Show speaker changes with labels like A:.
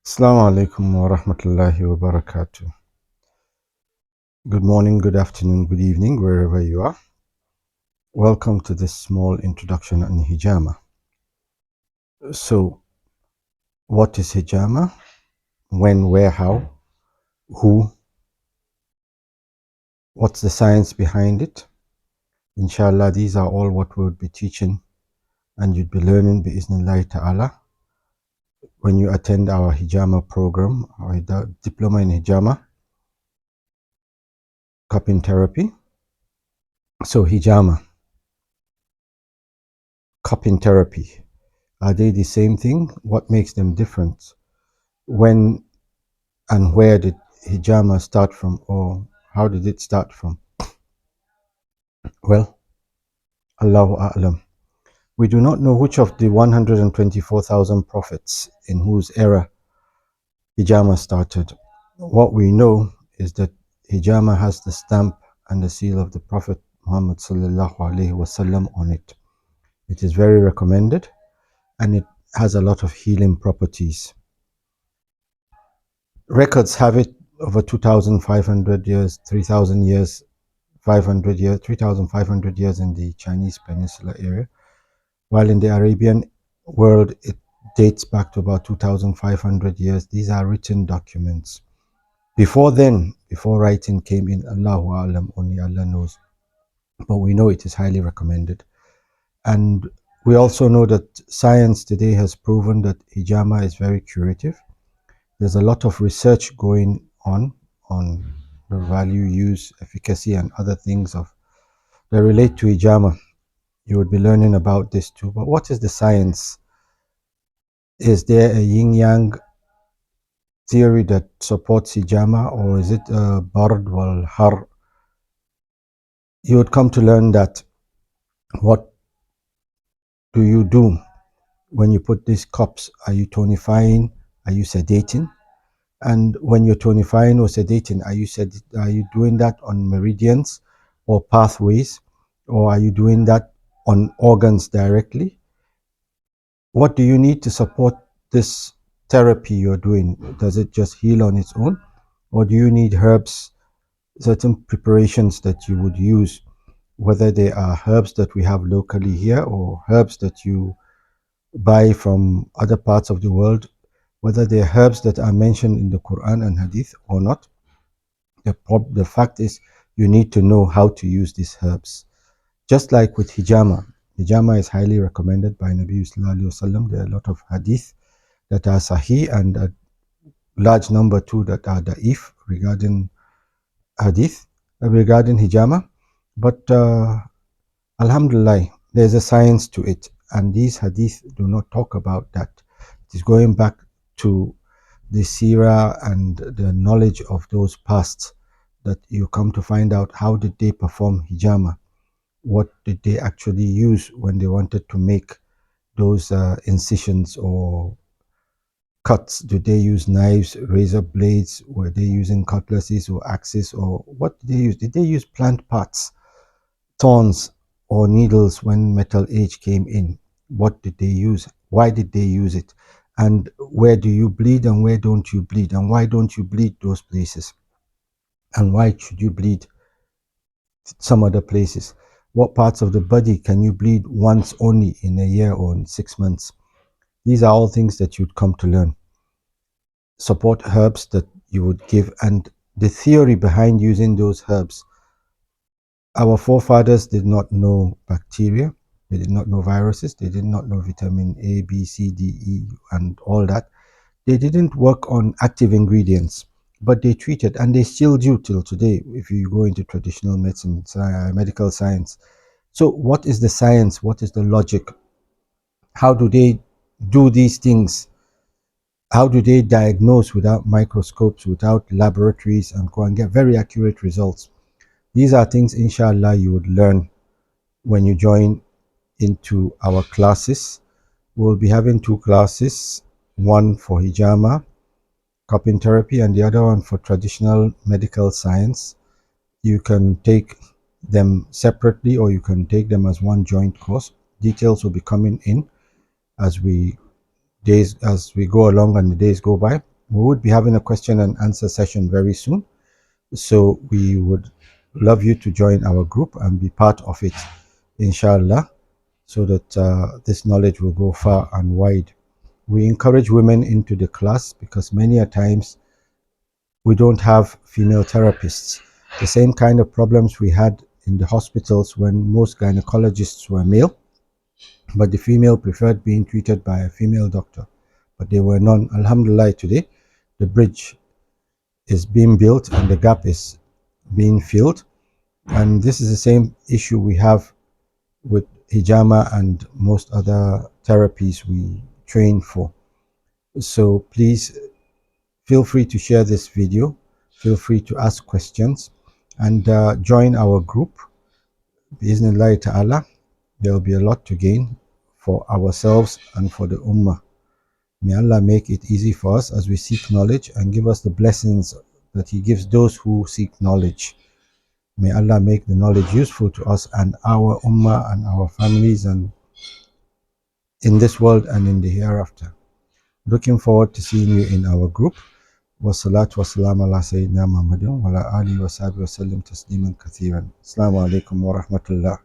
A: Assalamu alaikum wa rahmatullahi wa barakatuh. Good morning, good afternoon, good evening, wherever you are. Welcome to this small introduction on hijama. So, what is hijama? When, where, how, who? What's the science behind it? Inshallah, these are all what we'll be teaching and you'd be learning bi'iznillahi ta'ala when you attend our hijama program, our diploma in hijama, cupping therapy. So, hijama, cupping therapy. Are they the same thing? What makes them different? When and where did hijama start from, or how did it start from? Well, Allahu A'lam. We do not know which of the 124,000 prophets in whose era hijama started. What we know is that hijama has the stamp and the seal of the Prophet Muhammad sallallahu alaihi wasallam on it. It is very recommended and it has a lot of healing properties. Records have it over 2,500 years, 3,000 years, 500 years, 3,500 years in the Chinese Peninsula area, while in the Arabian world it dates back to about 2,500 years. These are written documents. Before then, before writing came in, Allahu Alam, only Allah knows. But we know it is highly recommended. And we also know that science today has proven that hijama is very curative. There's a lot of research going on the value, use, efficacy, and other things that relate to hijama. You would be learning about this too. But what is the science? Is there a yin-yang theory that supports hijama, or is it a bard wal har? You would come to learn that what do you do when you put these cups? Are you tonifying? Are you sedating? And when you're tonifying or sedating, are you doing that on meridians or pathways, or are you doing that on organs directly? What do you need to support this therapy you're doing? Does it just heal on its own, or do you need herbs, certain preparations that you would use, whether they are herbs that we have locally here or herbs that you buy from other parts of the world, whether they're herbs that are mentioned in the Quran and Hadith or not? The fact is, you need to know how to use these herbs. Just like with hijama. Hijama is highly recommended by Nabi Sallallahu Alaihi Wasallam. There are a lot of hadith that are sahih and a large number too that are da'if regarding hadith, regarding hijama. But alhamdulillah, there's a science to it. And these hadith do not talk about that. It is going back to the seerah and the knowledge of those past that you come to find out how did they perform hijama. What did they actually use when they wanted to make those incisions or cuts? Did they use knives, razor blades? Were they using cutlasses or axes? Or what did they use? Did they use plant parts, thorns or needles when metal age came in? What did they use? Why did they use it? And where do you bleed and where don't you bleed? And why don't you bleed those places? And why should you bleed some other places? What parts of the body can you bleed once only in a year or in 6 months? These are all things that you'd come to learn. Support herbs that you would give, and the theory behind using those herbs. Our forefathers did not know bacteria, they did not know viruses, they did not know vitamin A, B, C, D, E, and all that. They didn't work on active ingredients, but they treated, and they still do till today if you go into traditional medicine, medical science. So what is the science? What is the logic? How do they do these things? How do they diagnose without microscopes, without laboratories, and go and get very accurate results? These are things, inshallah, you would learn when you join into our classes. We'll be having two classes, one for hijama, cupping therapy, and the other one for traditional medical science. You can take them separately or you can take them as one joint course. Details will be coming in as we go along and the days go by. We would be having a question and answer session very soon. So we would love you to join our group and be part of it, inshallah, so that this knowledge will go far and wide. We encourage women into the class because many a times we don't have female therapists. The same kind of problems we had in the hospitals when most gynecologists were male, but the female preferred being treated by a female doctor. But there were none. Alhamdulillah, today the bridge is being built and the gap is being filled. And this is the same issue we have with hijama and most other therapies we train for. So please feel free to share this video, feel free to ask questions, and join our group. Bismillah ta'ala, there will be a lot to gain for ourselves and for the ummah. May Allah make it easy for us as we seek knowledge and give us the blessings that He gives those who seek knowledge. May Allah make the knowledge useful to us and our ummah and our families and in this world and in the hereafter. Looking forward to seeing you in our group. Wassalatu wassalamu ala sayyidina Muhammadin wa ala alihi wa sahbihi wa sallim tasliman kathiran. Assalamu alaikum wa rahmatullah.